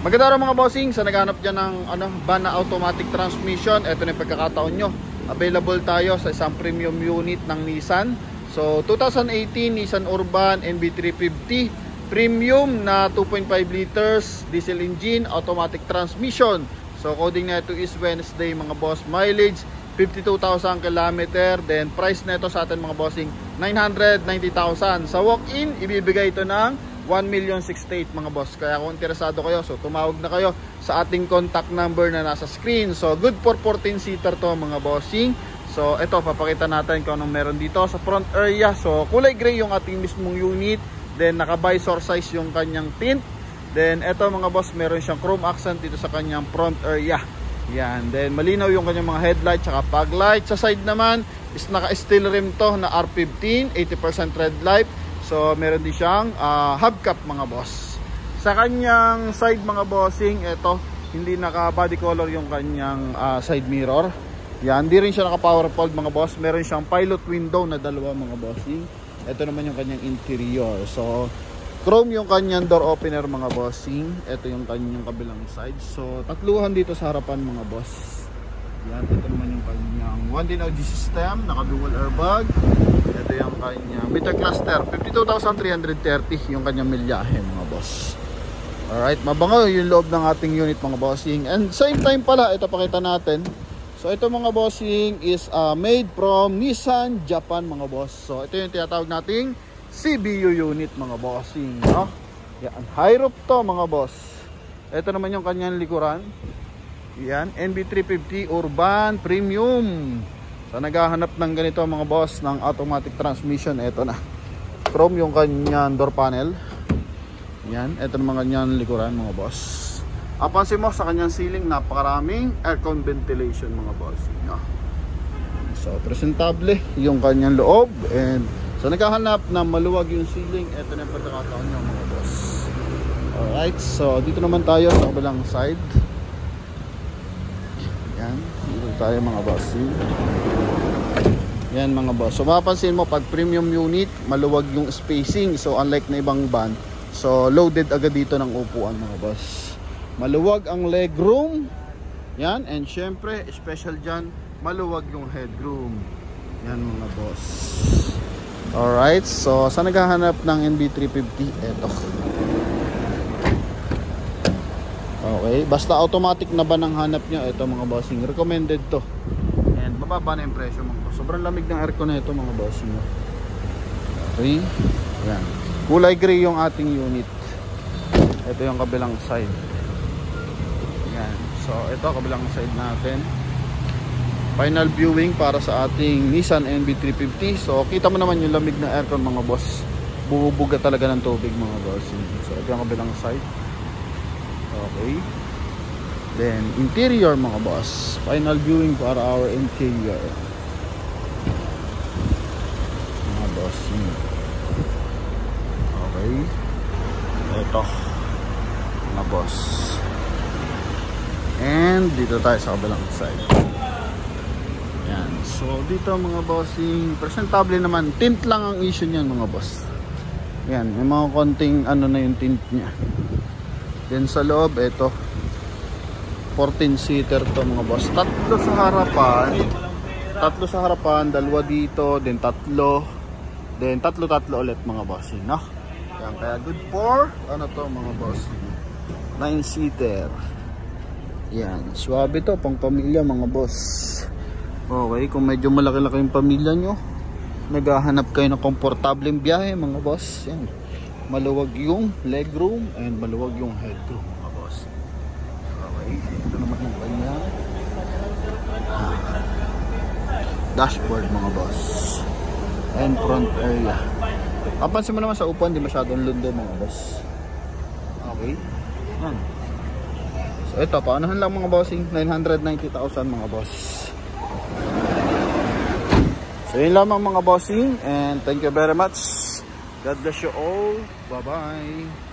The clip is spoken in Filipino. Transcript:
Maganda rin mga bossing, sa naghanap dyan ng van na automatic transmission, ito na yung pagkakataon nyo. Available tayo sa isang premium unit ng Nissan. So 2018 Nissan Urban NB350 premium na 2.5 liters diesel engine, automatic transmission. So coding na ito is Wednesday mga boss. Mileage 52,000 km. Then price na ito sa atin mga bossing 990,000. Sa walk-in ibibigay ito ng 1,068,000 mga boss. Kaya kung interesado kayo, so tumawag na kayo sa ating contact number na nasa screen. So good for 14-seater to mga bossing. So ito, papakita natin kung anong meron dito sa front area. So kulay gray yung ating mismong unit. Then naka visor size yung kanyang tint. Then ito mga boss, meron siyang chrome accent dito sa kanyang front area. Yan. Then malinaw yung kanyang mga headlight tsaka fog light. Sa side naman is naka steel rim to na R15, 80% red light. So meron din siyang hubcap mga boss. Sa kanyang side mga bossing, ito hindi naka body color yung kanyang side mirror. Yan, hindi rin siya naka power fold mga boss. Meron siyang pilot window na dalawa mga bossing. Ito naman yung kanyang interior. So chrome yung kanyang door opener mga bossing. Ito yung kanyang kabilang side. So tatluhan dito sa harapan mga boss. Yan, ito naman yung kanyang 1din audio system, naka dual airbag. Ito yung kanyang meter cluster, 52,330 yung kanyang milyahe mga boss. Alright, mabango yung loob ng ating unit mga bossing. And same time pala, ito pakita natin. So ito mga bossing is made from Nissan Japan mga boss. So ito yung tinatawag nating CBU unit mga bossing, no? Yan, high roof to mga boss. Ito naman yung kanyang likuran. Yan, NB350 Urban Premium. So naghahanap ng ganito mga boss ng automatic transmission, ito na. Chrome yung kanyang door panel. Yan, ito naman kanyang likuran mga boss. Apansin mo sa kanyang ceiling, napakaraming aircon ventilation mga boss, no? So presentable yung kanyang loob. And so naghahanap na maluwag yung ceiling, ito na yung pagkakataon nyo mga boss. Alright, so dito naman tayo sa kabilang side. Yan, dito tayo mga boss. Yan mga boss. So mapapansin mo pag premium unit, maluwag yung spacing. So unlike na ibang van, so loaded agad dito ng upuan mga boss. Maluwag ang legroom. Yan, and syempre special dyan, maluwag yung headroom. Yan mga boss. Alright, so sa naghahanap ng NB350, eto. Okay, basta automatic na ba ng hanap nyo, ito mga bossing, recommended to. And mababa na yung presyo mga boss. Sobrang lamig ng aircon na ito mga bossing. Okay, yan. Kulay gray yung ating unit. Ito yung kabilang side. Yan, so ito kabilang side natin. Final viewing para sa ating Nissan NB350. So kita mo naman yung lamig na aircon mga boss. Bubuga talaga ng tubig mga bossing. So ito yung kabilang side. Okay. Then interior mga boss. Final viewing para our interior. Mga boss. Okay. Ito. Mga boss. And dito tayo sa kabilang side. Yan. So dito mga bossing, presentable naman. Tint lang ang issue niyan mga boss. Yan. May mga konting ano na yung tint niya. Then sa loob, ito 14-seater to mga boss. Tatlo sa harapan, dalawa dito, then tatlo, then tatlo ulit mga boss, no? Yan, kaya good for ano to mga boss, 9-seater. Yan, swabe to pang pamilya mga boss. Okay, kung medyo malaki-laki yung pamilya nyo, naghahanap kayo ng komportableng biyahe mga boss. Yan, maluwag yung legroom and maluwag yung headroom mga boss. Okay, ito naman yung kanya dashboard mga boss and front area. Kapansin mo naman sa upuan, di masyadong lundo mga boss. Okay, yan. So ito, paunahan lang mga bossing, 990,000 mga boss. So yun lamang mga bossing, and thank you very much. God bless you all. Bye-bye.